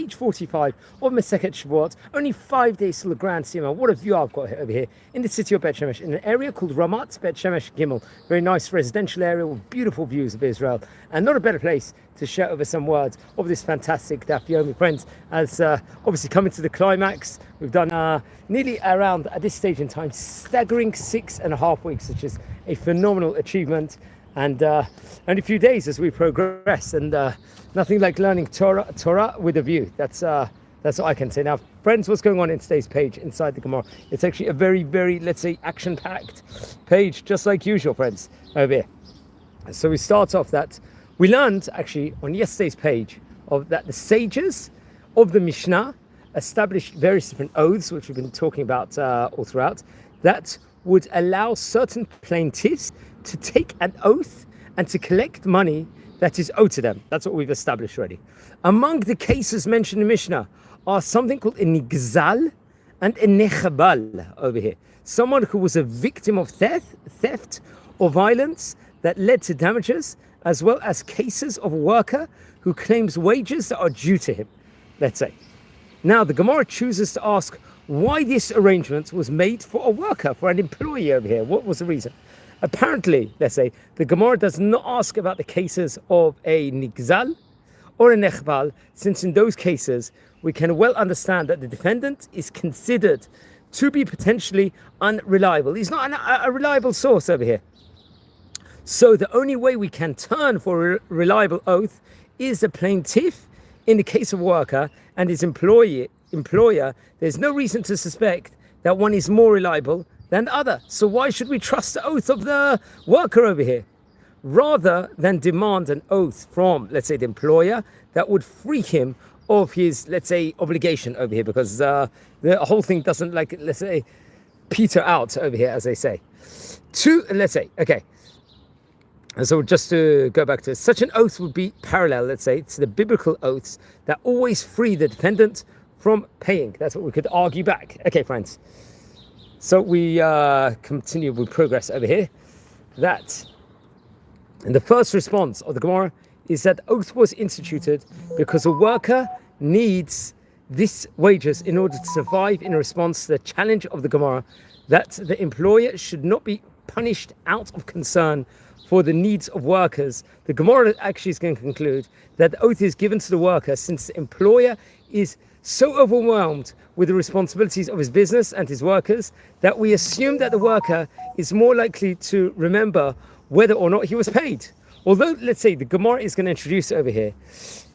page 45 of Masechet Shevuot. Only 5 days till the Grand Siyama. What a view I've got over here in the city of Bet Shemesh, in an area called Ramat, Shemesh Gimmel. Very nice residential area with beautiful views of Israel. And not a better place to share over some words of this fantastic Daf Yomi. Friends, as obviously coming to the climax, we've done nearly around, at this stage in time, staggering 6.5 weeks, which is a phenomenal achievement. And only a few days as we progress, and nothing like learning Torah with a view. That's what I can say. Now, friends, what's going on in today's page inside the Gemara? It's actually a very, very, let's say, action-packed page, just like usual, friends, over here. So we start off that we learned actually on yesterday's page of that the sages of the Mishnah established various different oaths, which we've been talking about all throughout, that would allow certain plaintiffs to take an oath and to collect money that is owed to them. That's what we've established already. Among the cases mentioned in Mishnah are something called a nigzal and a nechabal over here. Someone who was a victim of theft or violence that led to damages, as well as cases of a worker who claims wages that are due to him, let's say. Now, the Gemara chooses to ask why this arrangement was made for a worker, for an employee over here. What was the reason? Apparently, let's say, the Gemara does not ask about the cases of a nigzal or a nechbal, since in those cases, we can well understand that the defendant is considered to be potentially unreliable. He's not a reliable source over here. So the only way we can turn for a reliable oath is the plaintiff in the case of worker and his employer. There's no reason to suspect that one is more reliable than the other. So why should we trust the oath of the worker over here? Rather than demand an oath from, let's say, the employer that would free him of his, let's say, obligation over here, because the whole thing doesn't, like, let's say, peter out over here, as they say. Let's say, okay. And so just to go back to such an oath would be parallel, let's say, to the biblical oaths that always free the defendant from paying. That's what we could argue back. Okay, friends. So we continue with progress over here. That, and the first response of the Gemara is that oath was instituted because a worker needs this wages in order to survive, in response to the challenge of the Gemara that the employer should not be punished out of concern for the needs of workers. The Gemara actually is going to conclude that the oath is given to the worker since the employer is so overwhelmed with the responsibilities of his business and his workers that we assume that the worker is more likely to remember whether or not he was paid. Although, let's say, the Gemara is going to introduce over here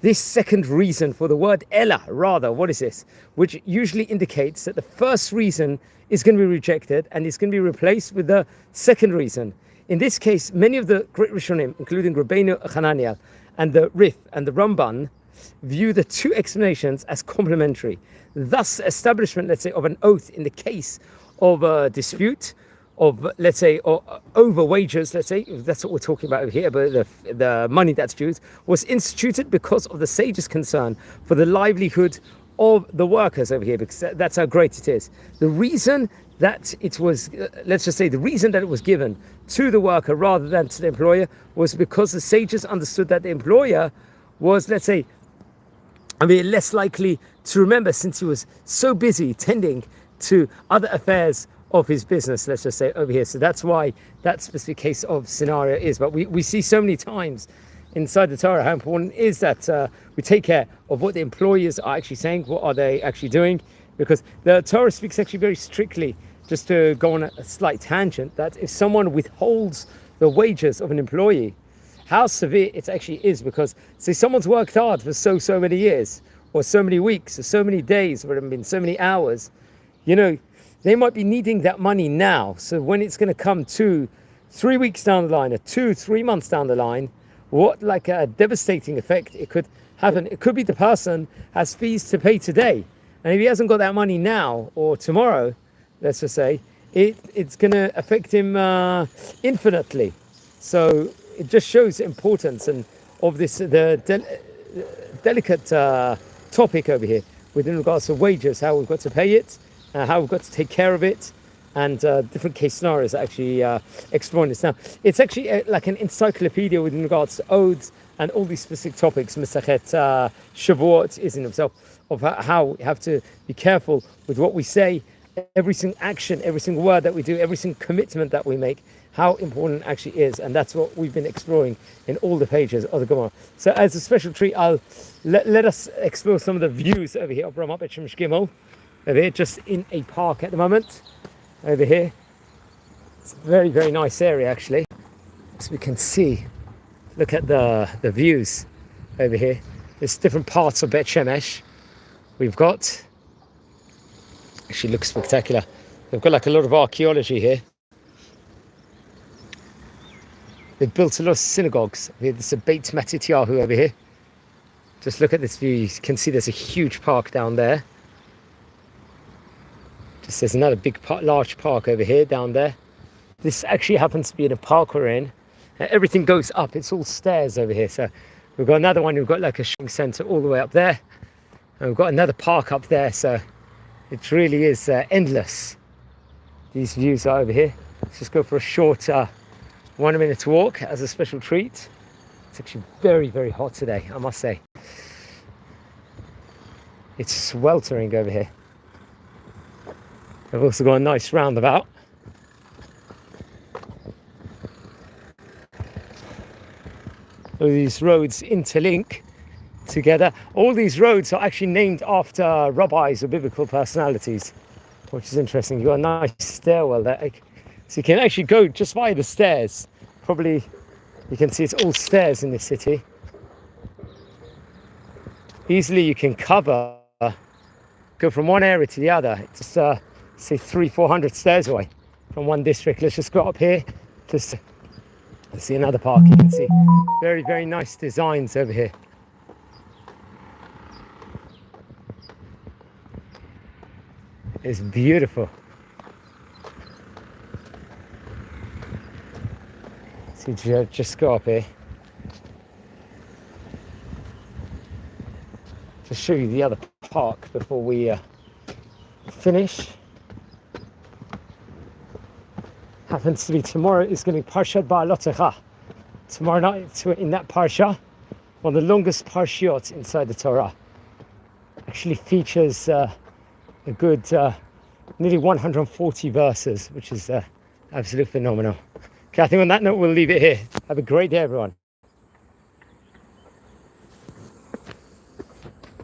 this second reason for the word ella, rather, what is this? Which usually indicates that the first reason is going to be rejected and is going to be replaced with the second reason. In this case, many of the great Rishonim, including Rabbeinu Hananiel and the Rif and the Ramban, view the two explanations as complementary. Thus, establishment, let's say, of an oath in the case of a dispute of, let's say, or over wages, let's say, that's what we're talking about over here, but the money that's due, was instituted because of the sage's concern for the livelihood of the workers over here, because that's how great it is. The reason that it was, let's just say, the reason that it was given to the worker rather than to the employer was because the sages understood that the employer was, let's say, less likely to remember, since he was so busy tending to other affairs of his business, let's just say, over here. So that's why that specific case of scenario is. But we see so many times inside the Torah how important it is that we take care of what the employers are actually saying, what are they actually doing, because the Torah speaks actually very strictly, just to go on a slight tangent, that if someone withholds the wages of an employee, how severe it actually is, because say someone's worked hard for so many years, or so many weeks, or so many days, or been so many hours, they might be needing that money now. So when it's going to come 2-3 weeks down the line, or 2-3 months down the line, what like a devastating effect it could happen. It could be the person has fees to pay today, and if he hasn't got that money now or tomorrow, let's just say, it's going to affect him infinitely. So it just shows the importance and of this delicate topic over here within regards to wages, how we've got to pay it, how we've got to take care of it, and different case scenarios actually exploring this. Now, it's actually like an encyclopedia within regards to oaths and all these specific topics. Masechet Shevuot is in itself of how we have to be careful with what we say, every single action, every single word that we do, every single commitment that we make, how important it actually is. And that's what we've been exploring in all the pages of the Gemara. So as a special treat, I'll let us explore some of the views over here of Ramat Shemesh Gimmel, over here, just in a park at the moment, over here. It's a very, very nice area actually. As we can see, look at the views over here. There's different parts of Bet Shemesh. We've got, actually looks spectacular. They've got like a lot of archaeology here. They've built a lot of synagogues. There's a Beit Matityahu over here. Just look at this view. You can see there's a huge park down there. Just there's another big, large park over here, down there. This actually happens to be in a park we're in. Everything goes up. It's all stairs over here. So we've got another one. We've got like a shopping centre all the way up there. And we've got another park up there. So it really is endless. These views are over here. Let's just go for a short 1 minute walk as a special treat. It's actually very, very hot today, I must say. It's sweltering over here. I've also got a nice roundabout. All these roads interlink together. All these roads are actually named after rabbis or biblical personalities, which is interesting. You've got a nice stairwell there. So you can actually go just via the stairs. Probably you can see it's all stairs in this city. Easily you can go from one area to the other. It's just say 300-400 stairs away from one district. Let's just go up here just to see another park. You can see very, very nice designs over here. It's beautiful. So just go up here. Just show you the other park before we finish. Happens to be tomorrow is going to be Parshat Ba'alotecha. Tomorrow night in that parsha, one of the longest parshiot inside the Torah. Actually features a good nearly 140 verses, which is absolutely phenomenal. Okay, I think on that note we'll leave it here. Have a great day, everyone.